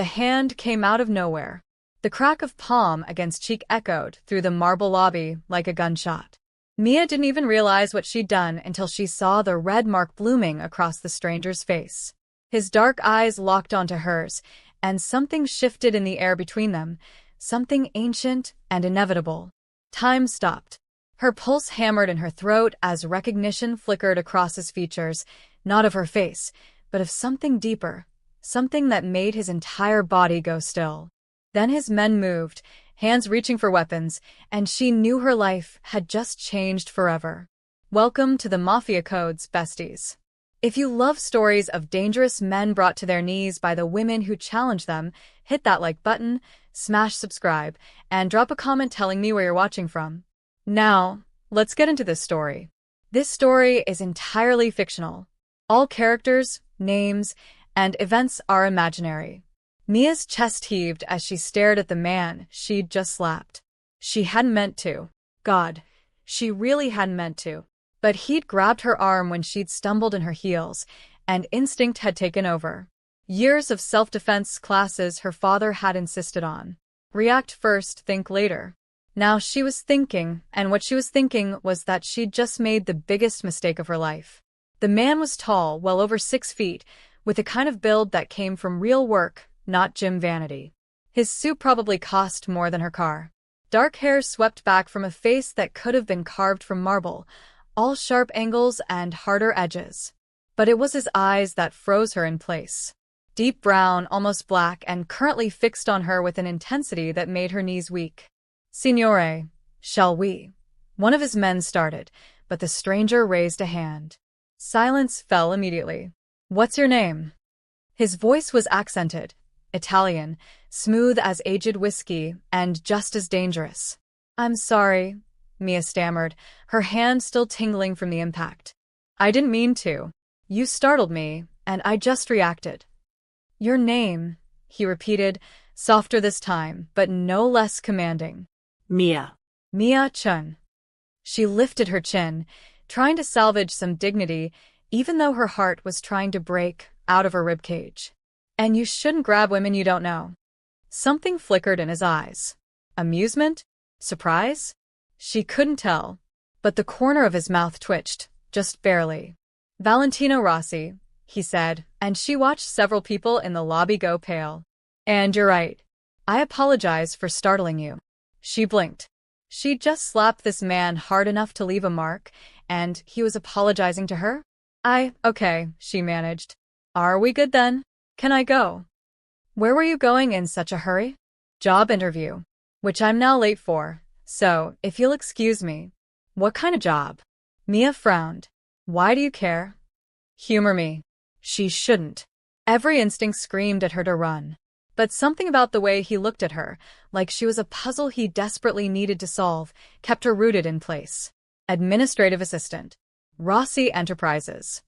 The hand came out of nowhere. The crack of palm against cheek echoed through the marble lobby like a gunshot. Mia didn't even realize what she'd done until she saw the red mark blooming across the stranger's face. His dark eyes locked onto hers, and something shifted in the air between them, something ancient and inevitable. Time stopped. Her pulse hammered in her throat as recognition flickered across his features, not of her face, but of something deeper, something that made his entire body go still. Then his men moved, hands reaching for weapons, and she knew her life had just changed forever. Welcome to the Mafia Codes, besties. If you love stories of dangerous men brought to their knees by the women who challenge them, hit that like button, smash subscribe, and drop a comment telling me where you're watching from. Now, let's get into this story. This story is entirely fictional. All characters, names, and events are imaginary. Mia's chest heaved as she stared at the man she'd just slapped. She hadn't meant to. God, she really hadn't meant to. But he'd grabbed her arm when she'd stumbled in her heels, and instinct had taken over. Years of self-defense classes her father had insisted on. React first, think later. Now she was thinking, and what she was thinking was that she'd just made the biggest mistake of her life. The man was tall, well over 6 feet, with the kind of build that came from real work, not gym vanity. His suit probably cost more than her car. Dark hair swept back from a face that could have been carved from marble, all sharp angles and harder edges. But it was his eyes that froze her in place. Deep brown, almost black, and currently fixed on her with an intensity that made her knees weak. "Signore, shall we?" One of his men started, but the stranger raised a hand. Silence fell immediately. "What's your name?" His voice was accented, Italian, smooth as aged whiskey, and just as dangerous. "I'm sorry," Mia stammered, her hand still tingling from the impact. "I didn't mean to. You startled me, and I just reacted." "Your name," he repeated, softer this time, but no less commanding. Mia. "Mia Chen." She lifted her chin, trying to salvage some dignity, even though her heart was trying to break out of her ribcage. "And you shouldn't grab women you don't know." Something flickered in his eyes. Amusement? Surprise? She couldn't tell. But the corner of his mouth twitched, just barely. "Valentino Rossi," he said, and she watched several people in the lobby go pale. "And you're right. I apologize for startling you." She blinked. She'd just slapped this man hard enough to leave a mark, and he was apologizing to her? Okay, she managed. "Are we good then? Can I go?" "Where were you going in such a hurry?" "Job interview. Which I'm now late for, so if you'll excuse me." "What kind of job?" Mia frowned. "Why do you care?" "Humor me." She shouldn't. Every instinct screamed at her to run. But something about the way he looked at her, like she was a puzzle he desperately needed to solve, kept her rooted in place. Administrative assistant. Rossi Enterprises.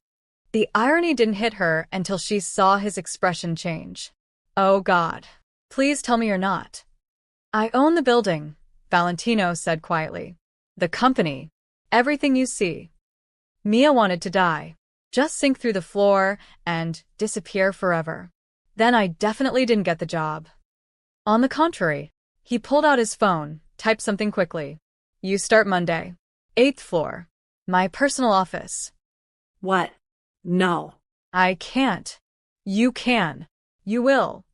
The irony didn't hit her until she saw his expression change. "Oh God. Please tell me you're not." "I own the building," Valentino said quietly. "The company. Everything you see." Mia wanted to die. Just sink through the floor and disappear forever. "Then I definitely didn't get the job." On the contrary, he pulled out his phone, typed something quickly. "You start Monday. 8th floor. My personal office." What? No. "I can't." "You can. You will."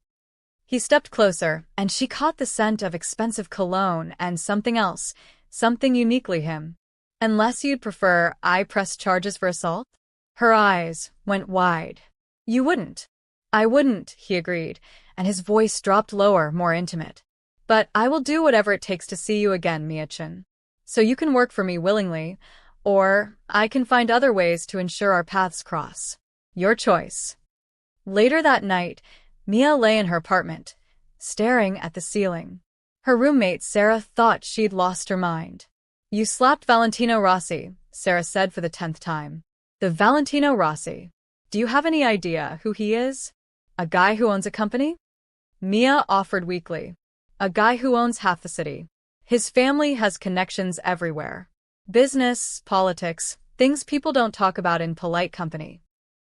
He stepped closer, and she caught the scent of expensive cologne and something else, something uniquely him. "Unless you'd prefer I press charges for assault?" Her eyes went wide. "You wouldn't." "I wouldn't," he agreed, and his voice dropped lower, more intimate. "But I will do whatever it takes to see you again, Mia-chan. So you can work for me willingly, or I can find other ways to ensure our paths cross. Your choice." Later that night, Mia lay in her apartment, staring at the ceiling. Her roommate, Sarah, thought she'd lost her mind. "You slapped Valentino Rossi," Sarah said for the 10th time. "The Valentino Rossi. Do you have any idea who he is? A guy who owns a company?" Mia offered weakly. "A guy who owns half the city. His family has connections everywhere. Business, politics, things people don't talk about in polite company."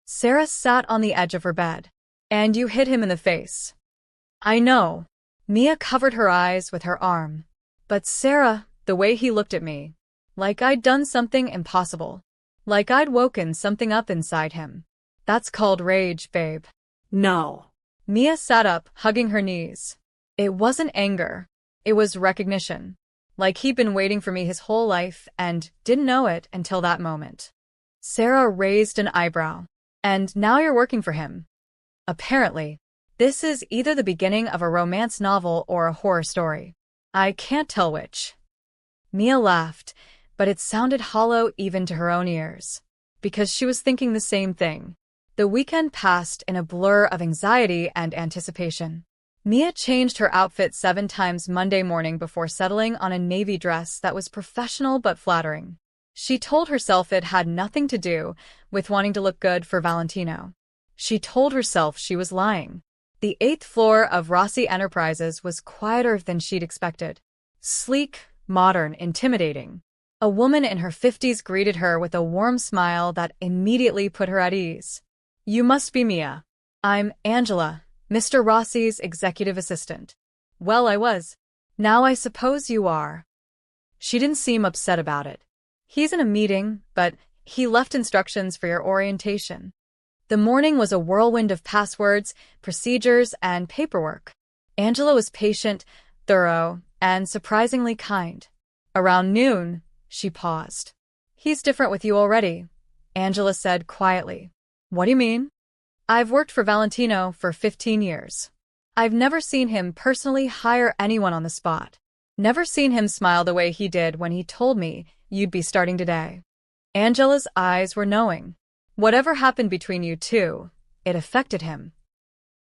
Sarah sat on the edge of her bed. "And you hit him in the face." I know. Mia covered her eyes with her arm. But Sarah, the way he looked at me. Like I'd done something impossible. Like I'd woken something up inside him. That's called rage, babe. No. Mia sat up, hugging her knees. It wasn't anger. It was recognition. Like he'd been waiting for me his whole life and didn't know it until that moment. Sarah raised an eyebrow. And now you're working for him. Apparently. This is either the beginning of a romance novel or a horror story. I can't tell which. Mia laughed, but it sounded hollow even to her own ears. Because she was thinking the same thing. The weekend passed in a blur of anxiety and anticipation. Mia changed her outfit 7 times Monday morning before settling on a navy dress that was professional but flattering. She told herself it had nothing to do with wanting to look good for Valentino. She told herself she was lying. The 8th floor of Rossi Enterprises was quieter than she'd expected. Sleek, modern, intimidating. A woman in her 50s greeted her with a warm smile that immediately put her at ease. You must be Mia. I'm Angela, Mr. Rossi's executive assistant. Well, I was. Now I suppose you are. She didn't seem upset about it. He's in a meeting, but he left instructions for your orientation. The morning was a whirlwind of passwords, procedures, and paperwork. Angela was patient, thorough, and surprisingly kind. Around noon, she paused. He's different with you already, Angela said quietly. What do you mean? I've worked for Valentino for 15 years. I've never seen him personally hire anyone on the spot. Never seen him smile the way he did when he told me you'd be starting today. Angela's eyes were knowing. Whatever happened between you two, it affected him.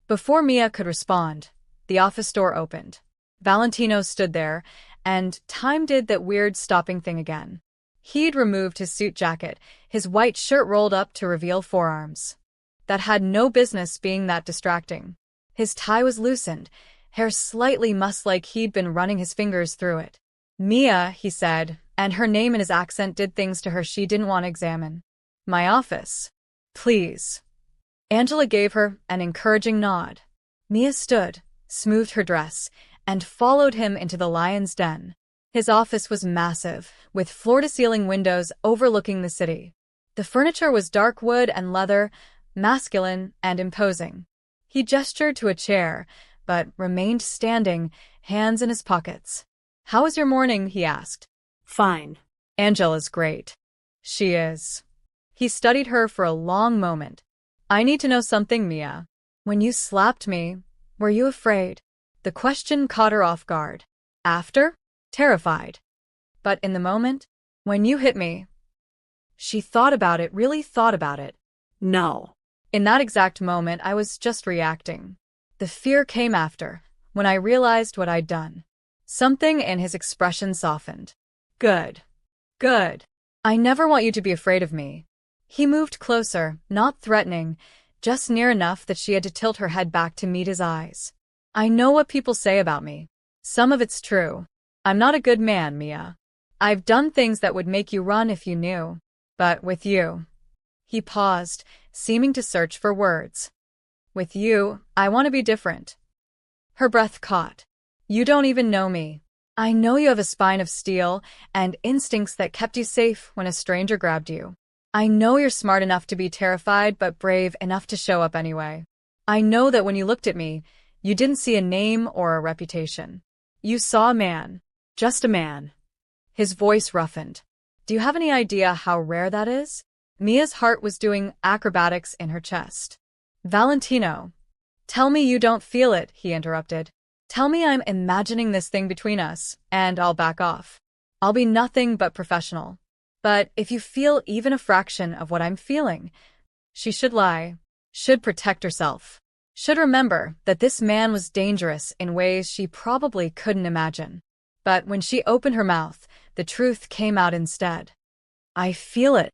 Before Mia could respond, the office door opened. Valentino stood there, and time did that weird stopping thing again. He'd removed his suit jacket, his white shirt rolled up to reveal forearms. That had no business being that distracting. His tie was loosened, hair slightly mussed like he'd been running his fingers through it. Mia, he said, and her name and his accent did things to her she didn't want to examine. My office. Please. Angela gave her an encouraging nod. Mia stood, smoothed her dress, and followed him into the lion's den. His office was massive, with floor-to-ceiling windows overlooking the city. The furniture was dark wood and leather, masculine and imposing. He gestured to a chair, but remained standing, hands in his pockets. How was your morning? He asked. Fine. Angela's great. She is. He studied her for a long moment. I need to know something, Mia. When you slapped me, were you afraid? The question caught her off guard. After? Terrified. But in the moment, when you hit me, she thought about it, really thought about it. No. In that exact moment, I was just reacting. The fear came after, when I realized what I'd done. Something in his expression softened. Good. Good. I never want you to be afraid of me. He moved closer, not threatening, just near enough that she had to tilt her head back to meet his eyes. I know what people say about me. Some of it's true. I'm not a good man, Mia. I've done things that would make you run if you knew. But with you. He paused, seeming to search for words. With you, I want to be different. Her breath caught. You don't even know me. I know you have a spine of steel and instincts that kept you safe when a stranger grabbed you. I know you're smart enough to be terrified but brave enough to show up anyway. I know that when you looked at me, you didn't see a name or a reputation. You saw a man. Just a man. His voice roughened. Do you have any idea how rare that is? Mia's heart was doing acrobatics in her chest. Valentino. Tell me you don't feel it, he interrupted. Tell me I'm imagining this thing between us, and I'll back off. I'll be nothing but professional. But if you feel even a fraction of what I'm feeling, she should lie, should protect herself, should remember that this man was dangerous in ways she probably couldn't imagine. But when she opened her mouth, the truth came out instead. I feel it.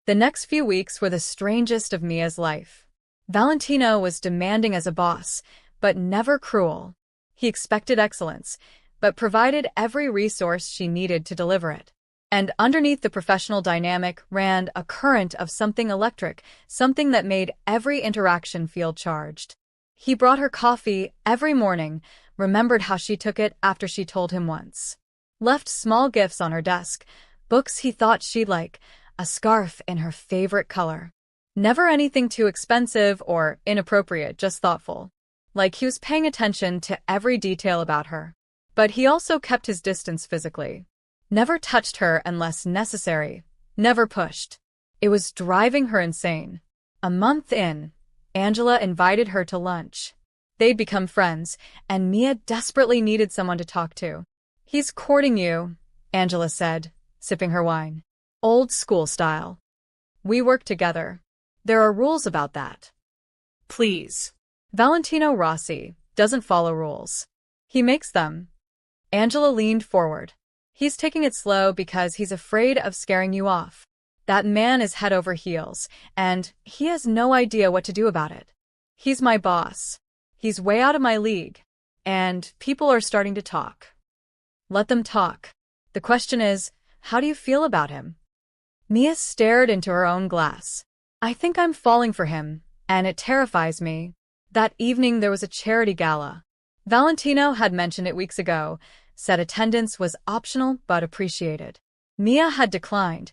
The next few weeks were the strangest of Mia's life. Valentino was demanding as a boss, but never cruel. He expected excellence, but provided every resource she needed to deliver it. And underneath the professional dynamic ran a current of something electric, something that made every interaction feel charged. He brought her coffee every morning, remembered how she took it after she told him once. Left small gifts on her desk, books he thought she'd like, a scarf in her favorite color. Never anything too expensive or inappropriate, just thoughtful. Like he was paying attention to every detail about her. But he also kept his distance physically. Never touched her unless necessary. Never pushed. It was driving her insane. A month in, Angela invited her to lunch. They'd become friends, and Mia desperately needed someone to talk to. "He's courting you," Angela said, sipping her wine. "Old school style. We work together. There are rules about that." Please. Valentino Rossi doesn't follow rules. He makes them. Angela leaned forward. "He's taking it slow because he's afraid of scaring you off. That man is head over heels, and he has no idea what to do about it. He's my boss. He's way out of my league. And people are starting to talk. Let them talk. The question is, how do you feel about him?" Mia stared into her own glass. "I think I'm falling for him, and it terrifies me." That evening there was a charity gala. Valentino had mentioned it weeks ago, said attendance was optional but appreciated. Mia had declined,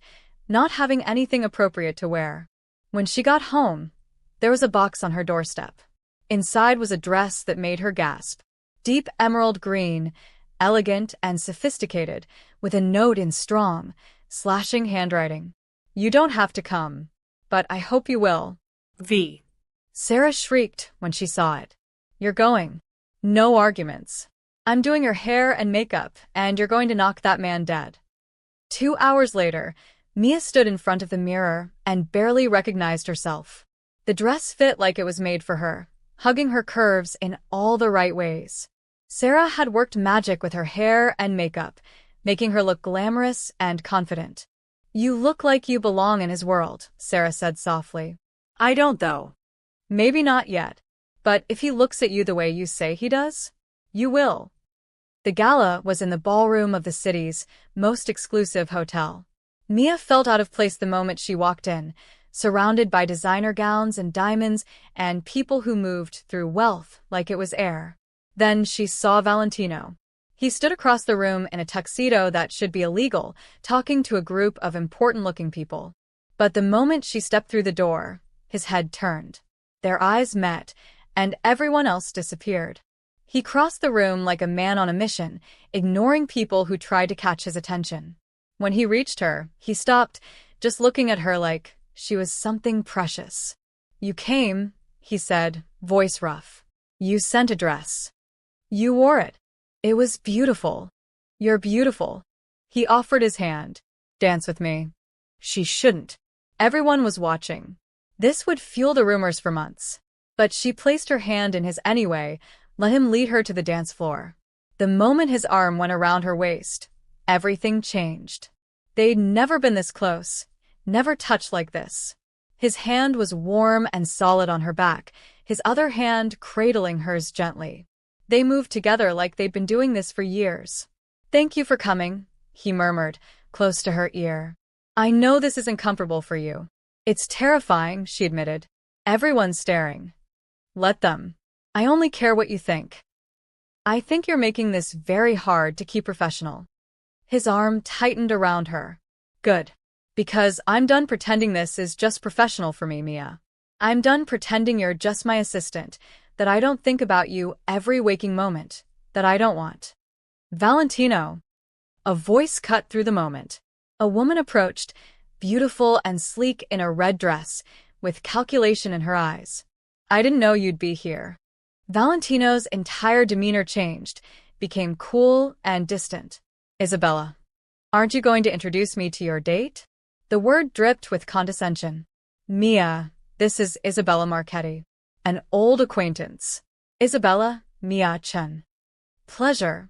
not having anything appropriate to wear. When she got home, there was a box on her doorstep. Inside was a dress that made her gasp. Deep emerald green, elegant and sophisticated, with a note in strong, slashing handwriting. "You don't have to come, but I hope you will." V. Sarah shrieked when she saw it. "You're going. No arguments. I'm doing your hair and makeup, and you're going to knock that man dead." 2 hours later, Mia stood in front of the mirror and barely recognized herself. The dress fit like it was made for her, hugging her curves in all the right ways. Sarah had worked magic with her hair and makeup, making her look glamorous and confident. "You look like you belong in his world," Sarah said softly. I don't, though. "Maybe not yet, but if he looks at you the way you say he does, you will." The gala was in the ballroom of the city's most exclusive hotel. Mia felt out of place the moment she walked in, surrounded by designer gowns and diamonds and people who moved through wealth like it was air. Then she saw Valentino. He stood across the room in a tuxedo that should be illegal, talking to a group of important-looking people. But the moment she stepped through the door, his head turned. Their eyes met, and everyone else disappeared. He crossed the room like a man on a mission, ignoring people who tried to catch his attention. When he reached her, he stopped, just looking at her like she was something precious. "You came," he said, voice rough. "You sent a dress. You wore it. It was beautiful. You're beautiful." He offered his hand. "Dance with me." She shouldn't. Everyone was watching. This would fuel the rumors for months. But she placed her hand in his anyway, let him lead her to the dance floor. The moment his arm went around her waist, everything changed. They'd never been this close, never touched like this. His hand was warm and solid on her back, his other hand cradling hers gently. They moved together like they'd been doing this for years. "Thank you for coming," he murmured, close to her ear. "I know this isn't comfortable for you." "It's terrifying," she admitted. "Everyone's staring." "Let them. I only care what you think." "I think you're making this very hard to keep professional." His arm tightened around her. "Good. Because I'm done pretending this is just professional for me, Mia. I'm done pretending you're just my assistant, that I don't think about you every waking moment, that I don't want." "Valentino." A voice cut through the moment. A woman approached, beautiful and sleek in a red dress, with calculation in her eyes. "I didn't know you'd be here." Valentino's entire demeanor changed, became cool and distant. "Isabella, aren't you going to introduce me to your date?" The word dripped with condescension. "Mia, this is Isabella Marchetti, an old acquaintance." "Isabella, Mia Chen." "Pleasure,"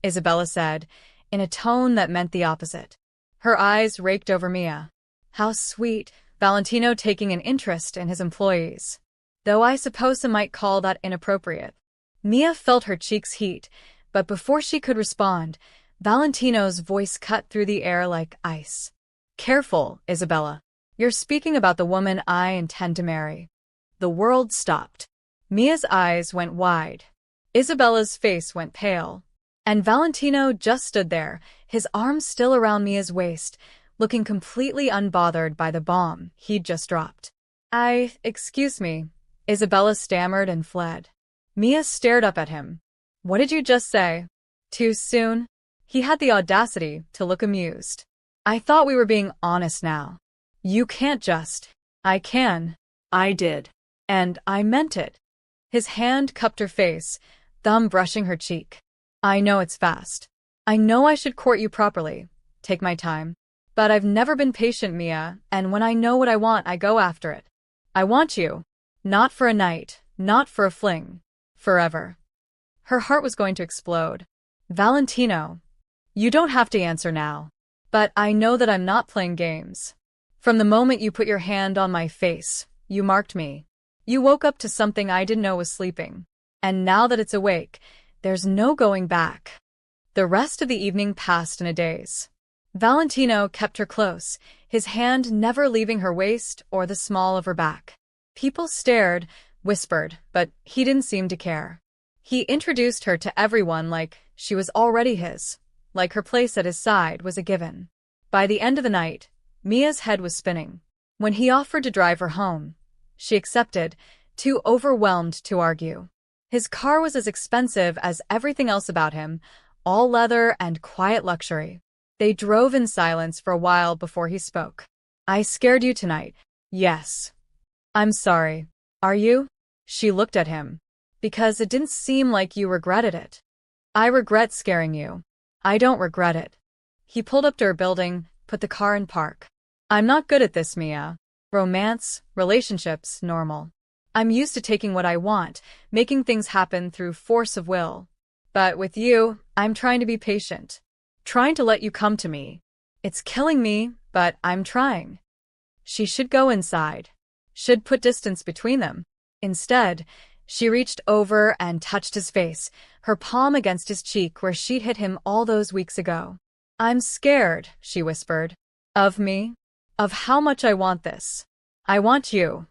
Isabella said, in a tone that meant the opposite. Her eyes raked over Mia. How sweet, Valentino taking an interest in his employees. Though I suppose some might call that inappropriate. Mia felt her cheeks heat, but before she could respond, Valentino's voice cut through the air like ice. "Careful, Isabella. You're speaking about the woman I intend to marry." The world stopped. Mia's eyes went wide. Isabella's face went pale. And Valentino just stood there, his arms still around Mia's waist, looking completely unbothered by the bomb he'd just dropped. Excuse me. Isabella stammered and fled. Mia stared up at him. What did you just say? Too soon? He had the audacity to look amused. I thought we were being honest now. You can't just. I can. I did. And I meant it. His hand cupped her face, thumb brushing her cheek. I know it's fast. I know I should court you properly. Take my time. But I've never been patient, Mia, and when I know what I want, I go after it. I want you. Not for a night, not for a fling. Forever. Her heart was going to explode. Valentino. You don't have to answer now. But I know that I'm not playing games. From the moment you put your hand on my face, you marked me. You woke up to something I didn't know was sleeping. And now that it's awake, there's no going back. The rest of the evening passed in a daze. Valentino kept her close, his hand never leaving her waist or the small of her back. People stared, whispered, but he didn't seem to care. He introduced her to everyone like she was already his, like her place at his side was a given. By the end of the night, Mia's head was spinning. When he offered to drive her home, she accepted, too overwhelmed to argue. His car was as expensive as everything else about him, all leather and quiet luxury. They drove in silence for a while before he spoke. I scared you tonight. Yes. I'm sorry. Are you? She looked at him. Because it didn't seem like you regretted it. I regret scaring you. I don't regret it. He pulled up to her building, put the car in park. I'm not good at this, Mia. Romance, relationships, normal. I'm used to taking what I want, making things happen through force of will. But with you, I'm trying to be patient. Trying to let you come to me. It's killing me, but I'm trying. She should go inside. Should put distance between them. Instead, she reached over and touched his face, her palm against his cheek where she'd hit him all those weeks ago. I'm scared, she whispered. Of me? Of how much I want this. I want you.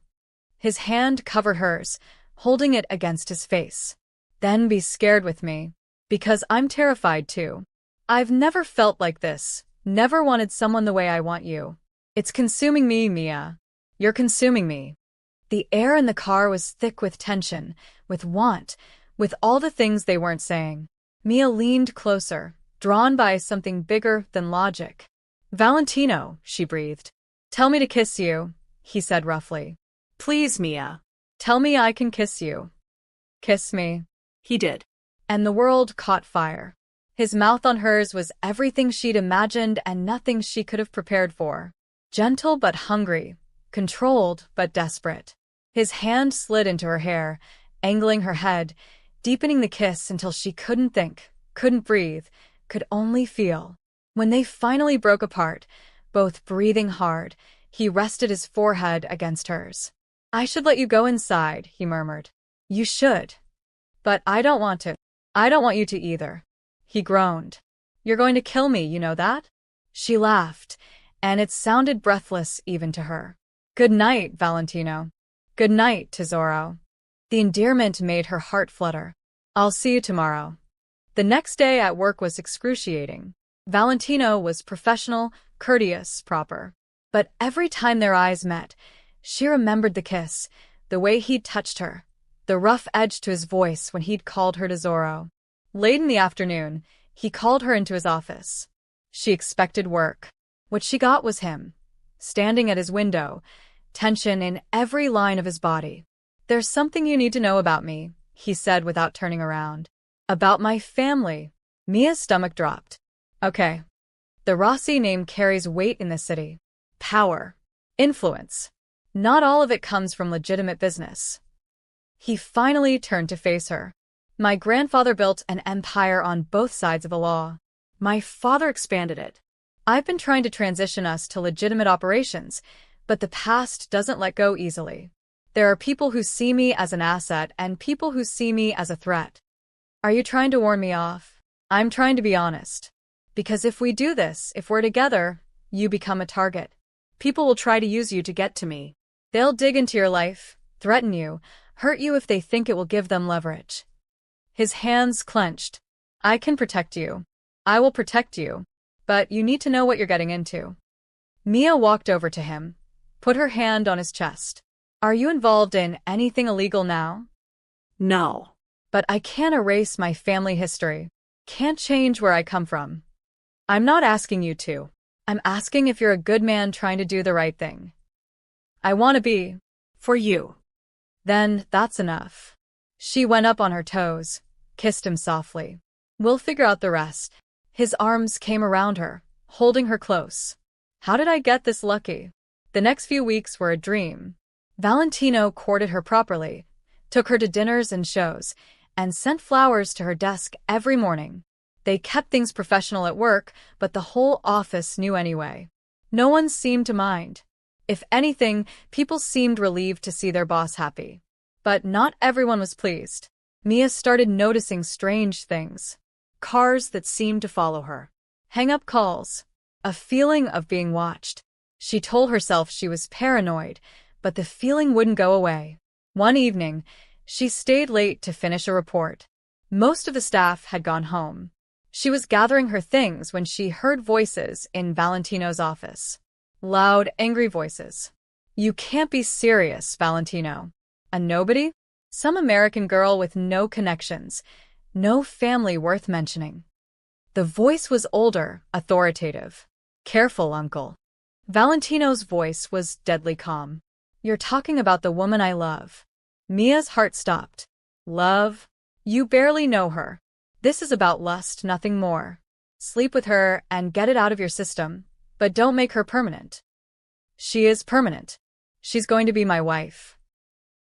His hand covered hers, holding it against his face. Then be scared with me. Because I'm terrified too. I've never felt like this, never wanted someone the way I want you. It's consuming me, Mia. You're consuming me. The air in the car was thick with tension, with want, with all the things they weren't saying. Mia leaned closer, drawn by something bigger than logic. Valentino, she breathed. Tell me to kiss you, he said roughly. Please, Mia. Tell me I can kiss you. Kiss me. He did. And the world caught fire. His mouth on hers was everything she'd imagined and nothing she could have prepared for. Gentle but hungry, controlled but desperate. His hand slid into her hair, angling her head, deepening the kiss until she couldn't think, couldn't breathe, could only feel. When they finally broke apart, both breathing hard, he rested his forehead against hers. I should let you go inside, he murmured. You should. But I don't want to. I don't want you to either. He groaned. You're going to kill me, you know that? She laughed, and it sounded breathless even to her. Good night, Valentino. Good night, Tesoro. The endearment made her heart flutter. I'll see you tomorrow. The next day at work was excruciating. Valentino was professional, courteous, proper. But every time their eyes met, she remembered the kiss, the way he'd touched her, the rough edge to his voice when he'd called her Tesoro. Late in the afternoon, he called her into his office. She expected work. What she got was him, standing at his window, tension in every line of his body. There's something you need to know about me, he said without turning around. About my family. Mia's stomach dropped. Okay. The Rossi name carries weight in this city. Power. Influence. Not all of it comes from legitimate business. He finally turned to face her. My grandfather built an empire on both sides of the law. My father expanded it. I've been trying to transition us to legitimate operations, but the past doesn't let go easily. There are people who see me as an asset and people who see me as a threat. Are you trying to warn me off? I'm trying to be honest. Because if we do this, if we're together, you become a target. People will try to use you to get to me. They'll dig into your life, threaten you, hurt you if they think it will give them leverage. His hands clenched. I can protect you. I will protect you. But you need to know what you're getting into. Mia walked over to him, put her hand on his chest. Are you involved in anything illegal now? No. But I can't erase my family history. Can't change where I come from. I'm not asking you to. I'm asking if you're a good man trying to do the right thing. I want to be. For you. Then that's enough. She went up on her toes, kissed him softly. We'll figure out the rest. His arms came around her, holding her close. How did I get this lucky? The next few weeks were a dream. Valentino courted her properly, took her to dinners and shows, and sent flowers to her desk every morning. They kept things professional at work, but the whole office knew anyway. No one seemed to mind. If anything, people seemed relieved to see their boss happy. But not everyone was pleased. Mia started noticing strange things. Cars that seemed to follow her. Hang-up calls. A feeling of being watched. She told herself she was paranoid, but the feeling wouldn't go away. One evening, she stayed late to finish a report. Most of the staff had gone home. She was gathering her things when she heard voices in Valentino's office. Loud, angry voices. You can't be serious, Valentino. A nobody? Some American girl with no connections, no family worth mentioning. The voice was older, authoritative. Careful, uncle. Valentino's voice was deadly calm. You're talking about the woman I love. Mia's heart stopped. Love? You barely know her. This is about lust, nothing more. Sleep with her and get it out of your system, but don't make her permanent. She is permanent. She's going to be my wife.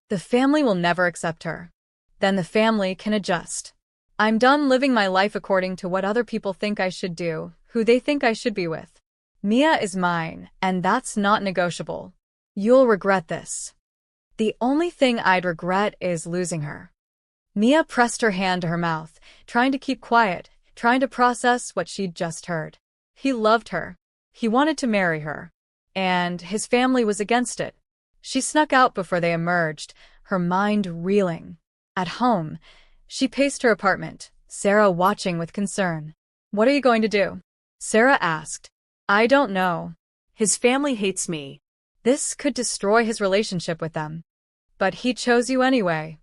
The family will never accept her. Then the family can adjust. I'm done living my life according to what other people think I should do, who they think I should be with. Mia is mine, and that's not negotiable. You'll regret this. The only thing I'd regret is losing her. Mia pressed her hand to her mouth, trying to keep quiet, trying to process what she'd just heard. He loved her. He wanted to marry her. And his family was against it. She snuck out before they emerged, her mind reeling. At home, she paced her apartment, Sarah watching with concern. What are you going to do? Sarah asked. I don't know. His family hates me. This could destroy his relationship with them. But he chose you anyway.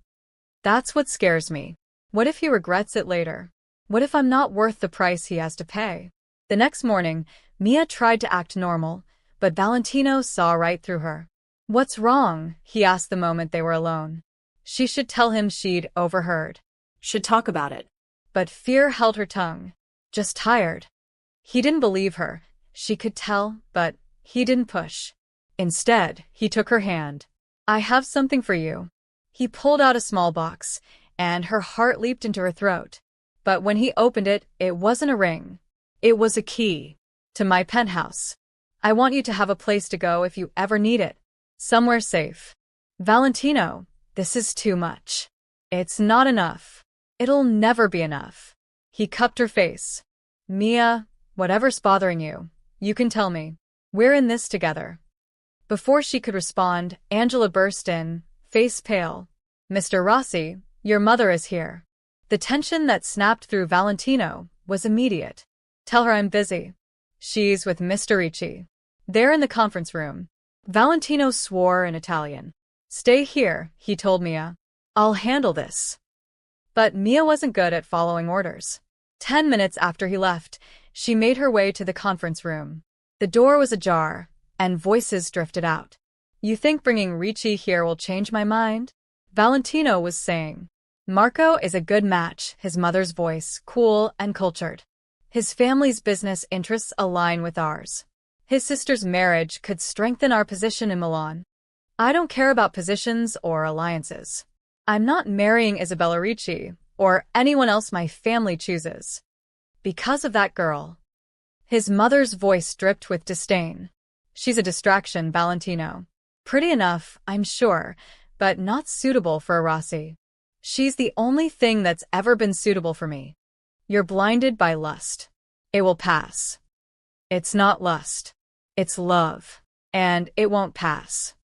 That's what scares me. What if he regrets it later? What if I'm not worth the price he has to pay? The next morning, Mia tried to act normal, but Valentino saw right through her. What's wrong? He asked the moment they were alone. She should tell him she'd overheard. Should talk about it. But fear held her tongue. Just tired. He didn't believe her. She could tell, but he didn't push. Instead, he took her hand. I have something for you. He pulled out a small box, and her heart leaped into her throat. But when he opened it, it wasn't a ring. It was a key. To my penthouse. I want you to have a place to go if you ever need it. Somewhere safe. Valentino, this is too much. It's not enough. It'll never be enough. He cupped her face. Mia, whatever's bothering you, you can tell me. We're in this together. Before she could respond, Angela burst in, face pale. Mr. Rossi, your mother is here. The tension that snapped through Valentino was immediate. Tell her I'm busy. She's with Mr. Ricci. They're in the conference room. Valentino swore in Italian. Stay here, he told Mia. I'll handle this. But Mia wasn't good at following orders. 10 minutes after he left, she made her way to the conference room. The door was ajar, and voices drifted out. You think bringing Ricci here will change my mind? Valentino was saying. Marco is a good match, his mother's voice, cool and cultured. His family's business interests align with ours. His sister's marriage could strengthen our position in Milan. I don't care about positions or alliances. I'm not marrying Isabella Ricci, or anyone else my family chooses. Because of that girl. His mother's voice dripped with disdain. She's a distraction, Valentino. Pretty enough, I'm sure, but not suitable for a Rossi. She's the only thing that's ever been suitable for me. You're blinded by lust. It will pass. It's not lust. It's love. And it won't pass.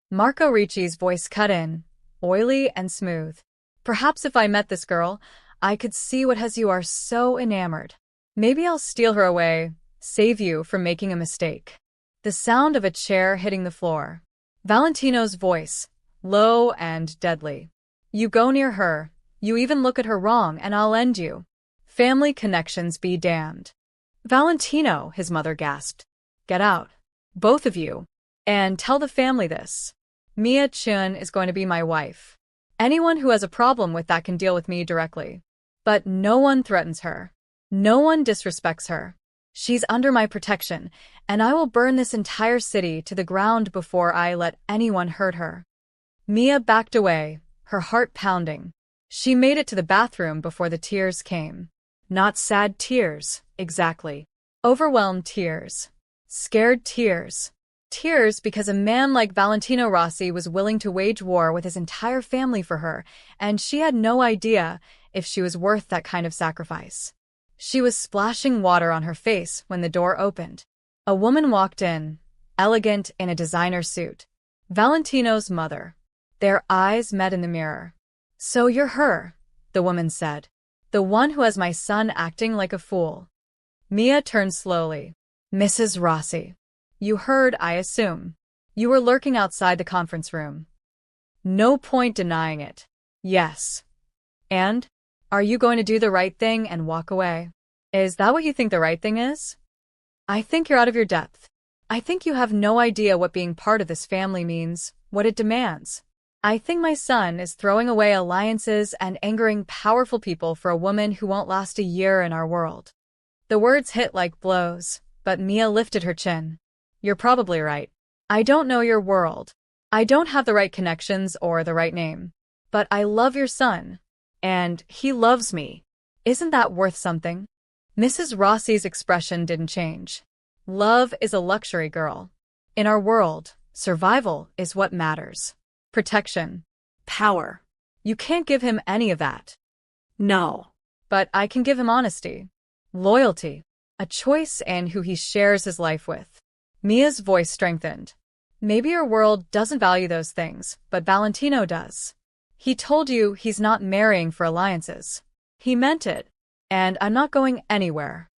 Marco Ricci's voice cut in. oily and smooth. Perhaps if I met this girl, I could see what has you are so enamored. Maybe I'll steal her away, save you from making a mistake. The sound of a chair hitting the floor. Valentino's voice, low and deadly. You go near her, you even look at her wrong, and I'll end you. Family connections be damned. Valentino, his mother gasped. Get out. Both of you. And tell the family this. Chen is going to be my wife. Anyone who has a problem with that can deal with me directly. But no one threatens her. No one disrespects her. She's under my protection, and I will burn this entire city to the ground before I let anyone hurt her. Mia backed away, her heart pounding. She made it to the bathroom before the tears came. Not sad tears, exactly. Overwhelmed tears. Scared tears. Tears because a man like Valentino Rossi was willing to wage war with his entire family for her, and she had no idea if she was worth that kind of sacrifice. She was splashing water on her face when the door opened. A woman walked in, elegant in a designer suit. Valentino's mother. Their eyes met in the mirror. So you're her, the woman said. The one who has my son acting like a fool. Mia turned slowly. Mrs. Rossi. You heard, I assume. You were lurking outside the conference room. No point denying it. Yes. And? Are you going to do the right thing and walk away? Is that what you think the right thing is? I think you're out of your depth. I think you have no idea what being part of this family means, what it demands. I think my son is throwing away alliances and angering powerful people for a woman who won't last a year in our world. The words hit like blows, but Mia lifted her chin. You're probably right. I don't know your world. I don't have the right connections or the right name. But I love your son. And he loves me. Isn't that worth something? Mrs. Rossi's expression didn't change. Love is a luxury, girl. In our world, survival is what matters. Protection. Power. You can't give him any of that. No. But I can give him honesty. Loyalty. A choice in who he shares his life with. Mia's voice strengthened. Maybe your world doesn't value those things, but Valentino does. He told you he's not marrying for alliances. He meant it. And I'm not going anywhere.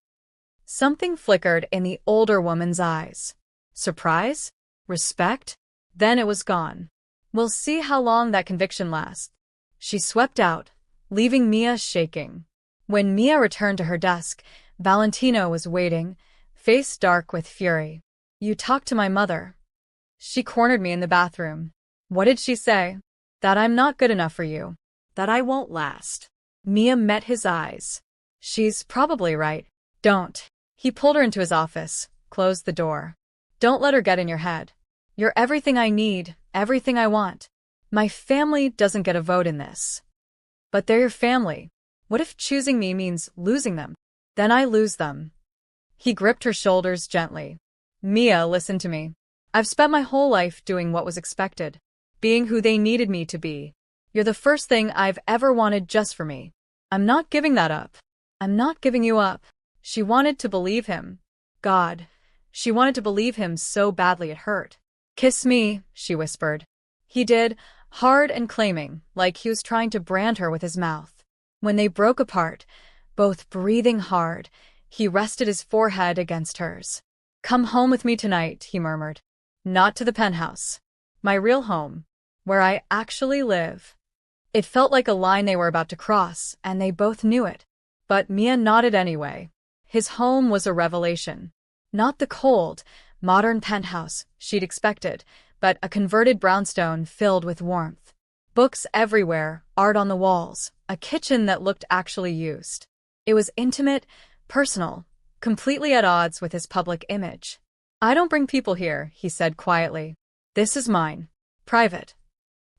Something flickered in the older woman's eyes. Surprise? Respect? Then it was gone. We'll see how long that conviction lasts. She swept out, leaving Mia shaking. When Mia returned to her desk, Valentino was waiting, face dark with fury. You talked to my mother. She cornered me in the bathroom. What did she say? That I'm not good enough for you. That I won't last. Mia met his eyes. She's probably right. Don't. He pulled her into his office, closed the door. Don't let her get in your head. You're everything I need, everything I want. My family doesn't get a vote in this. But they're your family. What if choosing me means losing them? Then I lose them. He gripped her shoulders gently. Mia, listen to me. I've spent my whole life doing what was expected, being who they needed me to be. You're the first thing I've ever wanted just for me. I'm not giving that up. I'm not giving you up. She wanted to believe him. God, she wanted to believe him so badly it hurt. Kiss me, she whispered. He did, hard and claiming, like he was trying to brand her with his mouth. When they broke apart, both breathing hard, he rested his forehead against hers. Come home with me tonight, he murmured. Not to the penthouse. My real home. Where I actually live. It felt like a line they were about to cross, and they both knew it. But Mia nodded anyway. His home was a revelation. Not the cold, modern penthouse she'd expected, but a converted brownstone filled with warmth. Books everywhere, art on the walls, a kitchen that looked actually used. It was intimate, personal, completely at odds with his public image. I don't bring people here, he said quietly. This is mine. Private.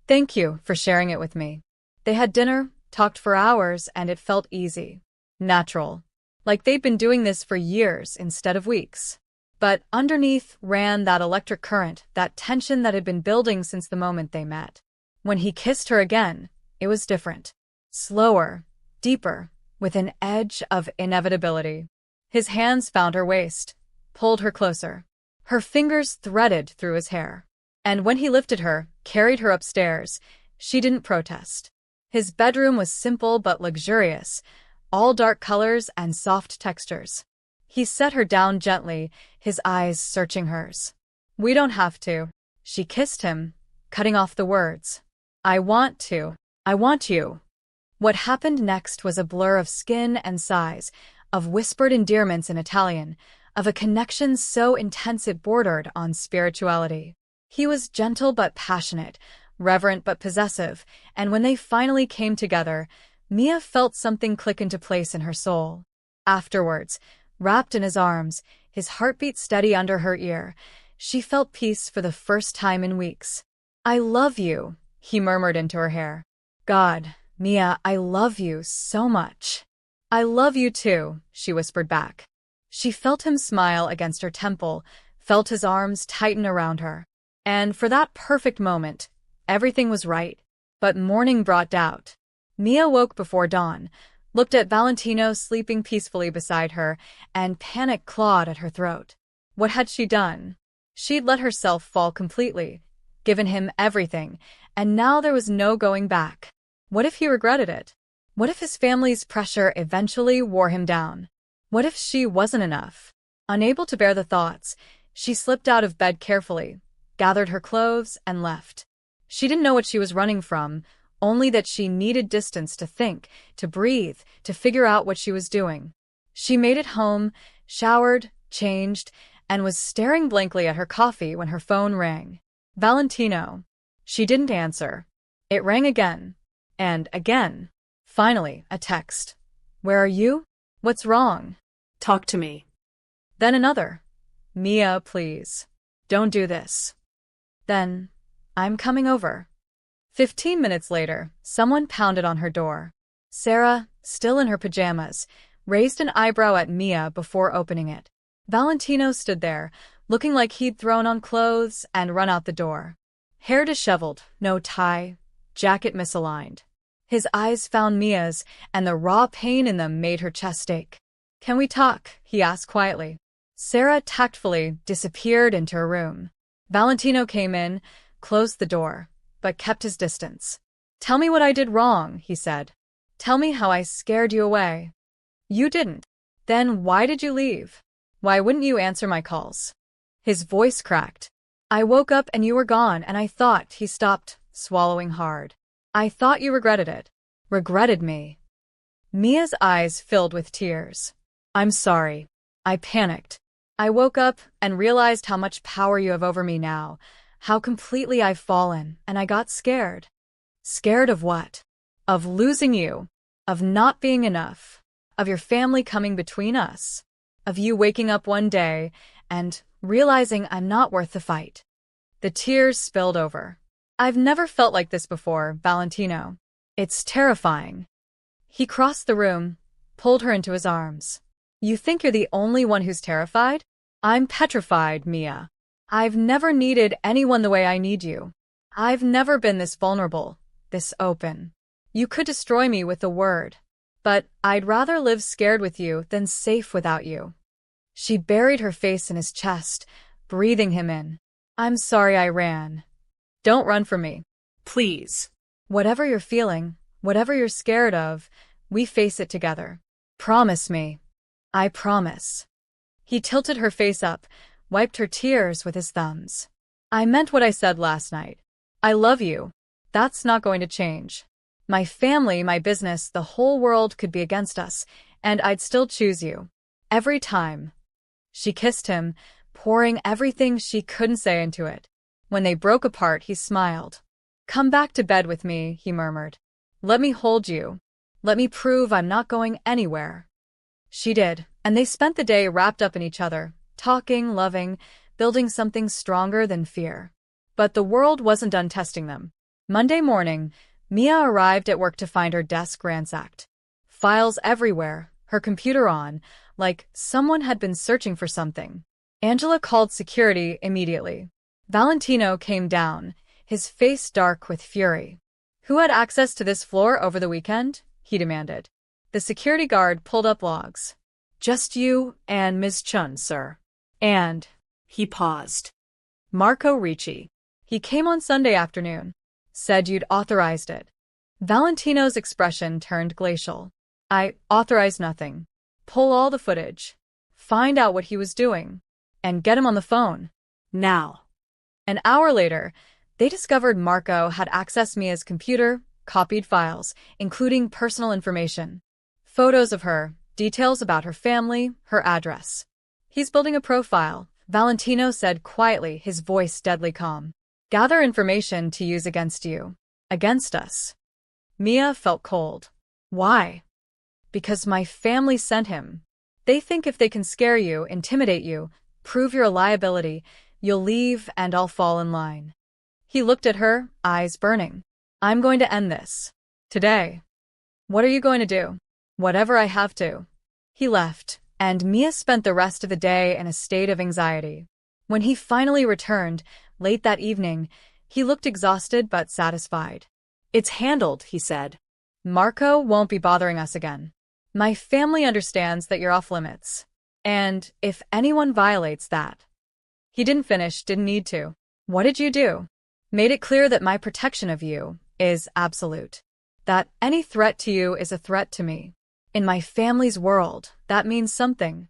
Thank you for sharing it with me. They had dinner, talked for hours, and it felt easy. Natural. Like they'd been doing this for years instead of weeks. But underneath ran that electric current, that tension that had been building since the moment they met. When he kissed her again, it was different. Slower, deeper, with an edge of inevitability. His hands found her waist, pulled her closer. Her fingers threaded through his hair. And when he lifted her, carried her upstairs, She didn't protest. His bedroom was simple but luxurious, all dark colors and soft textures. He set her down gently, his eyes searching hers. "We don't have to." She kissed him, cutting off the words. "I want to. I want you." What happened next was a blur of skin and sighs, of whispered endearments in Italian, of a connection so intense it bordered on spirituality. He was gentle but passionate, reverent but possessive, and when they finally came together, Mia felt something click into place in her soul. Afterwards, wrapped in his arms, his heartbeat steady under her ear, she felt peace for the first time in weeks. "I love you," he murmured into her hair. "God, Mia, I love you so much." "I love you too," she whispered back. She felt him smile against her temple, felt his arms tighten around her. And for that perfect moment, everything was right. But morning brought doubt. Mia woke before dawn, looked at Valentino sleeping peacefully beside her, and panic clawed at her throat. What had she done? She'd let herself fall completely, given him everything, and now there was no going back. What if he regretted it? What if his family's pressure eventually wore him down? What if she wasn't enough? Unable to bear the thoughts, she slipped out of bed carefully, gathered her clothes, and left. She didn't know what she was running from, only that she needed distance to think, to breathe, to figure out what she was doing. She made it home, showered, changed, and was staring blankly at her coffee when her phone rang. Valentino. She didn't answer. It rang again. And again. Finally, a text. "Where are you? What's wrong?" Talk to me. Then another. "Mia, please. Don't do this." Then, "I'm coming over." 15 minutes later, someone pounded on her door. Sarah, still in her pajamas, raised an eyebrow at Mia before opening it. Valentino stood there, looking like he'd thrown on clothes and run out the door. Hair disheveled, no tie, jacket misaligned. His eyes found Mia's, and the raw pain in them made her chest ache. "Can we talk?" he asked quietly. Sarah tactfully disappeared into her room. Valentino came in, closed the door, but kept his distance. "Tell me what I did wrong," he said. "Tell me how I scared you away." "You didn't. Then why did you leave? Why wouldn't you answer my calls?" His voice cracked. "I woke up and you were gone, and I thought," he stopped, swallowing hard. "I thought you regretted it." "Regretted me?" Mia's eyes filled with tears. "I'm sorry. I panicked. I woke up and realized how much power you have over me now, how completely I've fallen, and I got scared." "Scared of what?" "Of losing you. Of not being enough. Of your family coming between us. Of you waking up one day and realizing I'm not worth the fight." The tears spilled over. "I've never felt like this before, Valentino. It's terrifying." He crossed the room, pulled her into his arms. "You think you're the only one who's terrified? I'm petrified, Mia. I've never needed anyone the way I need you. I've never been this vulnerable, this open. You could destroy me with a word. But I'd rather live scared with you than safe without you." She buried her face in his chest, breathing him in. "I'm sorry I ran." "Don't run from me. Please. Whatever you're feeling, whatever you're scared of, we face it together. Promise me." "I promise." He tilted her face up, wiped her tears with his thumbs. "I meant what I said last night. I love you. That's not going to change. My family, my business, the whole world could be against us, and I'd still choose you. Every time." She kissed him, pouring everything she couldn't say into it. When they broke apart, he smiled. "Come back to bed with me," he murmured. "Let me hold you. Let me prove I'm not going anywhere." She did, and they spent the day wrapped up in each other, talking, loving, building something stronger than fear. But the world wasn't done testing them. Monday morning, Mia arrived at work to find her desk ransacked. Files everywhere, her computer on, like someone had been searching for something. Angela called security immediately. Valentino came down, his face dark with fury. "Who had access to this floor over the weekend?" he demanded. The security guard pulled up logs. "Just you and Ms. Chen, sir." "And—" He paused. "Marco Ricci. He came on Sunday afternoon." Said you'd authorized it. Valentino's expression turned glacial. I authorized nothing. Pull all the footage. Find out what he was doing. And get him on the phone. Now. An hour later, they discovered Marco had accessed Mia's computer, copied files, including personal information. Photos of her, details about her family, her address. He's building a profile, Valentino said quietly, his voice deadly calm. Gather information to use against you. Against us. Mia felt cold. Why? Because my family sent him. They think if they can scare you, intimidate you, prove you're a liability, you'll leave and I'll fall in line. He looked at her, eyes burning. I'm going to end this. Today. What are you going to do? Whatever I have to. He left, and Mia spent the rest of the day in a state of anxiety. When he finally returned, late that evening, he looked exhausted but satisfied. It's handled, he said. Marco won't be bothering us again. My family understands that you're off limits. And if anyone violates that. He didn't finish, didn't need to. What did you do? Made it clear that my protection of you is absolute. That any threat to you is a threat to me. In my family's world, that means something.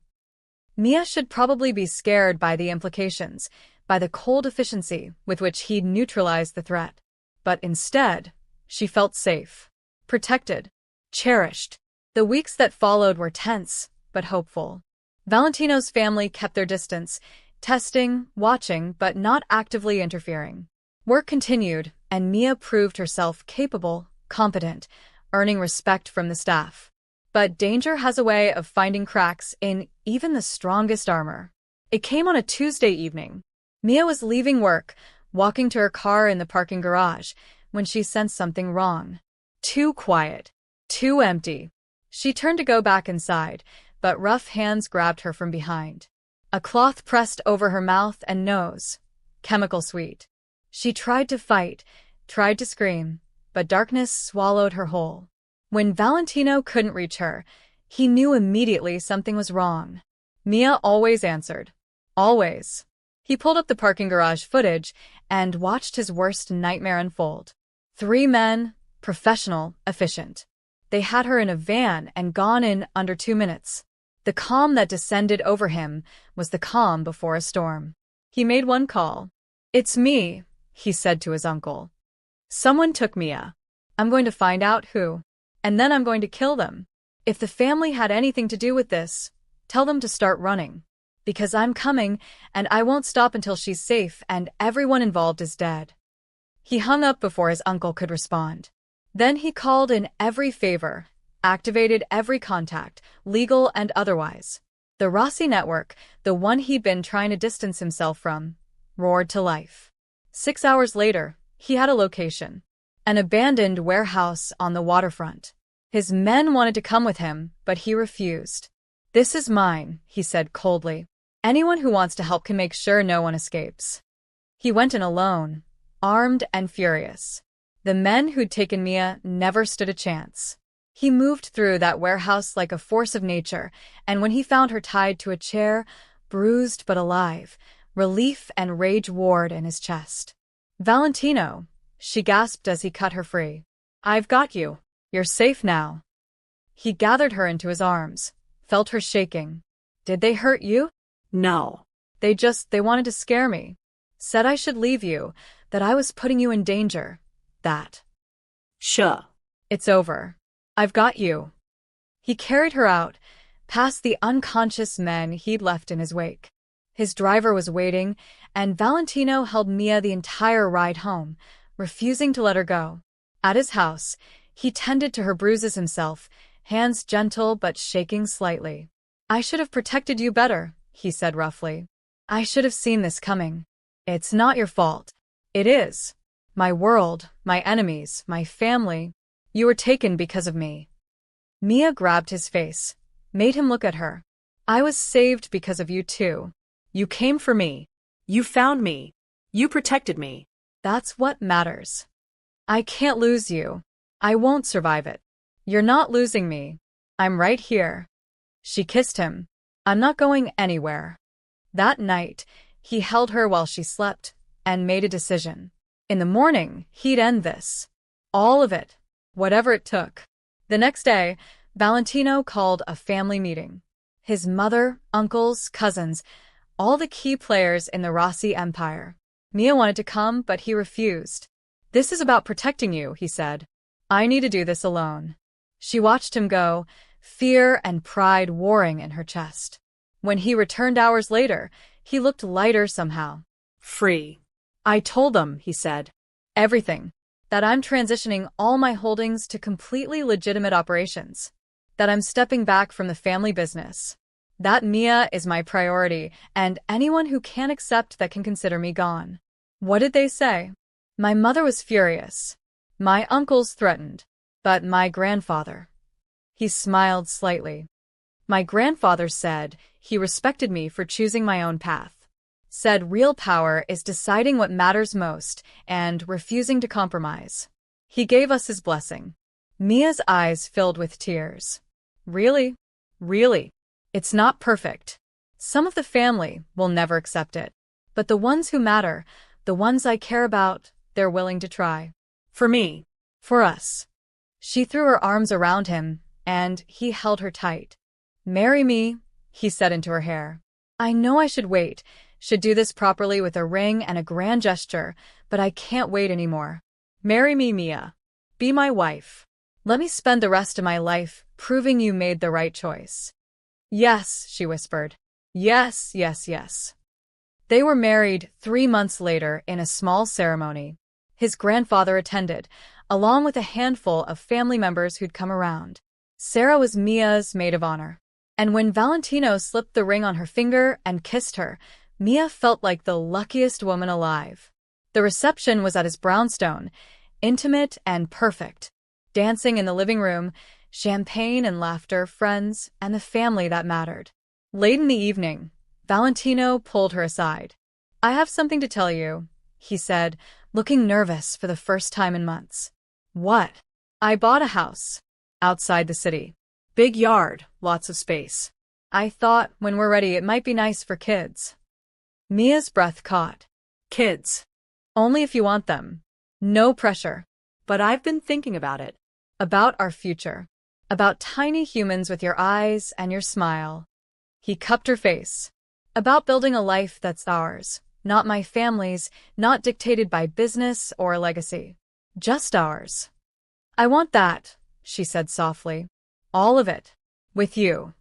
Mia should probably be scared by the implications, by the cold efficiency with which he'd neutralized the threat. But instead, she felt safe, protected, cherished. The weeks that followed were tense, but hopeful. Valentino's family kept their distance, testing, watching, but not actively interfering. Work continued, and Mia proved herself capable, competent, earning respect from the staff. But danger has a way of finding cracks in even the strongest armor. It came on a Tuesday evening. Mia was leaving work, walking to her car in the parking garage, when she sensed something wrong. Too quiet. Too empty. She turned to go back inside, but rough hands grabbed her from behind. A cloth pressed over her mouth and nose. Chemical sweet. She tried to fight, tried to scream, but darkness swallowed her whole. When Valentino couldn't reach her, he knew immediately something was wrong. Mia always answered. Always. He pulled up the parking garage footage and watched his worst nightmare unfold. 3 men, professional, efficient. They had her in a van and gone in under 2 minutes. The calm that descended over him was the calm before a storm. He made one call. It's me, he said to his uncle. Someone took Mia. I'm going to find out who. And then I'm going to kill them. If the family had anything to do with this, tell them to start running. Because I'm coming, and I won't stop until she's safe and everyone involved is dead. He hung up before his uncle could respond. Then he called in every favor, activated every contact, legal and otherwise. The Rossi network, the one he'd been trying to distance himself from, roared to life. 6 hours later, he had a location. An abandoned warehouse on the waterfront. His men wanted to come with him, but he refused. This is mine, he said coldly. Anyone who wants to help can make sure no one escapes. He went in alone, armed and furious. The men who'd taken Mia never stood a chance. He moved through that warehouse like a force of nature, and when he found her tied to a chair, bruised but alive, relief and rage warred in his chest. Valentino, she gasped as he cut her free. I've got you. You're safe now. He gathered her into his arms, felt her shaking. Did they hurt you? No. They wanted to scare me. Said I should leave you, that I was putting you in danger. That. Sure. It's over. I've got you. He carried her out, past the unconscious men he'd left in his wake. His driver was waiting, and Valentino held Mia the entire ride home, refusing to let her go. At his house, he tended to her bruises himself, hands gentle but shaking slightly. I should have protected you better, he said roughly. I should have seen this coming. It's not your fault. It is. My world, my enemies, my family. You were taken because of me. Mia grabbed his face, made him look at her. I was saved because of you too. You came for me. You found me. You protected me. That's what matters. I can't lose you. I won't survive it. You're not losing me. I'm right here. She kissed him. I'm not going anywhere. That night, he held her while she slept and made a decision. In the morning, he'd end this. All of it. Whatever it took. The next day, Valentino called a family meeting. His mother, uncles, cousins, all the key players in the Rossi empire. Mia wanted to come, but he refused. "This is about protecting you," he said. "I need to do this alone." She watched him go, fear and pride warring in her chest. When he returned hours later, he looked lighter somehow. Free. "I told them," he said, "everything. That I'm transitioning all my holdings to completely legitimate operations. That I'm stepping back from the family business. That Mia is my priority, and anyone who can't accept that can consider me gone." What did they say? My mother was furious. My uncles threatened. But my grandfather. He smiled slightly. My grandfather said he respected me for choosing my own path. Said real power is deciding what matters most and refusing to compromise. He gave us his blessing. Mia's eyes filled with tears. Really? Really? It's not perfect. Some of the family will never accept it. But the ones who matter, the ones I care about, they're willing to try. For me. For us. She threw her arms around him, and he held her tight. "Marry me," he said into her hair. "I know I should wait, should do this properly with a ring and a grand gesture, but I can't wait anymore. Marry me, Mia. Be my wife. Let me spend the rest of my life proving you made the right choice." "Yes," she whispered. "Yes, yes, yes." They were married 3 months later in a small ceremony. His grandfather attended, along with a handful of family members who'd come around. Sarah was Mia's maid of honor. And when Valentino slipped the ring on her finger and kissed her, Mia felt like the luckiest woman alive. The reception was at his brownstone, intimate and perfect. Dancing in the living room, champagne and laughter, friends, and the family that mattered. Late in the evening, Valentino pulled her aside. "I have something to tell you," he said, looking nervous for the first time in months. "What?" "I bought a house. Outside the city. Big yard, lots of space. I thought, when we're ready, it might be nice for kids." Mia's breath caught. Kids. "Only if you want them. No pressure. But I've been thinking about it. About our future. About tiny humans with your eyes and your smile." He cupped her face. "About building a life that's ours. Not my family's, not dictated by business or a legacy. Just ours." "I want that," she said softly. "All of it. With you."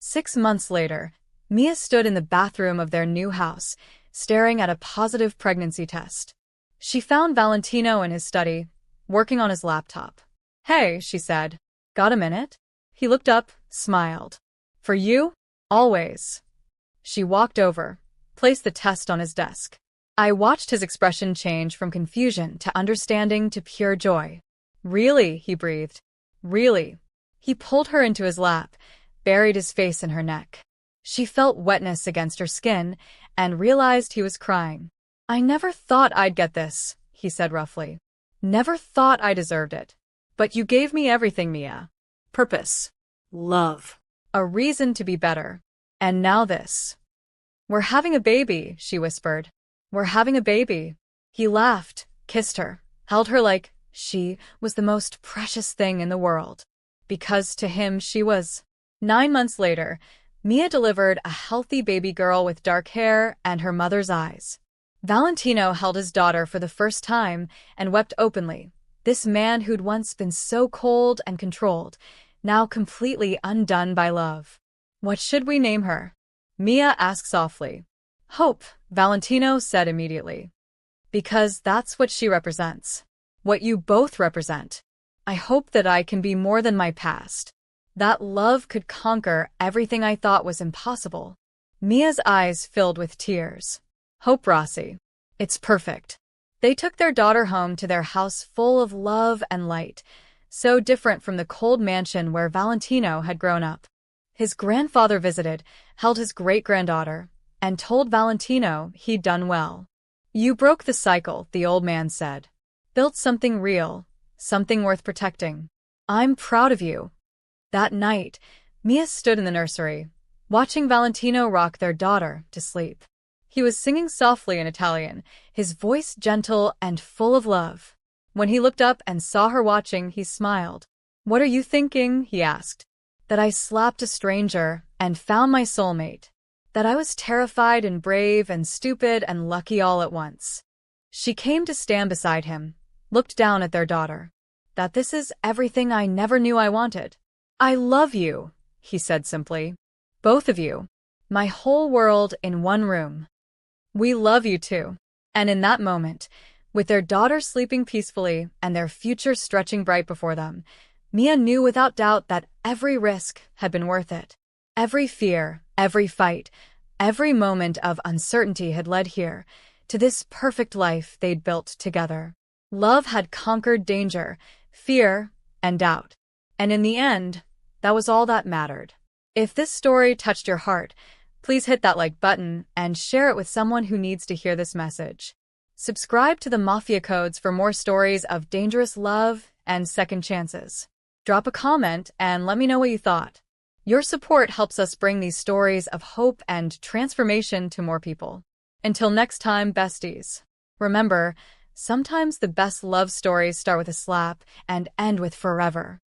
6 months later, Mia stood in the bathroom of their new house, staring at a positive pregnancy test. She found Valentino in his study, working on his laptop. "Hey," she said. "Got a minute?" He looked up, smiled. "For you? Always." She walked over, placed the test on his desk. I watched his expression change from confusion to understanding to pure joy. "Really?" he breathed. "Really?" He pulled her into his lap, buried his face in her neck. She felt wetness against her skin and realized he was crying. "I never thought I'd get this," he said roughly. "Never thought I deserved it. But you gave me everything, Mia. Purpose. Love. A reason to be better. And now this." "We're having a baby," she whispered. "We're having a baby." He laughed, kissed her, held her like she was the most precious thing in the world. Because to him she was. 9 months later, Mia delivered a healthy baby girl with dark hair and her mother's eyes. Valentino held his daughter for the first time and wept openly. This man who'd once been so cold and controlled, now completely undone by love. "What should we name her?" Mia asked softly. "Hope," Valentino said immediately. "Because that's what she represents. What you both represent. I hope that I can be more than my past. That love could conquer everything I thought was impossible." Mia's eyes filled with tears. "Hope Rossi. It's perfect." They took their daughter home to their house full of love and light, so different from the cold mansion where Valentino had grown up. His grandfather visited, held his great-granddaughter, and told Valentino he'd done well. "You broke the cycle," the old man said. "Built something real, something worth protecting. I'm proud of you." That night, Mia stood in the nursery, watching Valentino rock their daughter to sleep. He was singing softly in Italian, his voice gentle and full of love. When he looked up and saw her watching, he smiled. "What are you thinking?" he asked. "That I slapped a stranger and found my soulmate. That I was terrified and brave and stupid and lucky all at once." She came to stand beside him, looked down at their daughter. "That this is everything I never knew I wanted." "I love you," he said simply. "Both of you. My whole world in one room." "We love you too." And in that moment, with their daughter sleeping peacefully and their future stretching bright before them, Mia knew without doubt that every risk had been worth it. Every fear, every fight, every moment of uncertainty had led here, to this perfect life they'd built together. Love had conquered danger, fear, and doubt. And in the end, that was all that mattered. If this story touched your heart, please hit that like button and share it with someone who needs to hear this message. Subscribe to the Mafia Codes for more stories of dangerous love and second chances. Drop a comment and let me know what you thought. Your support helps us bring these stories of hope and transformation to more people. Until next time, besties. Remember, sometimes the best love stories start with a slap and end with forever.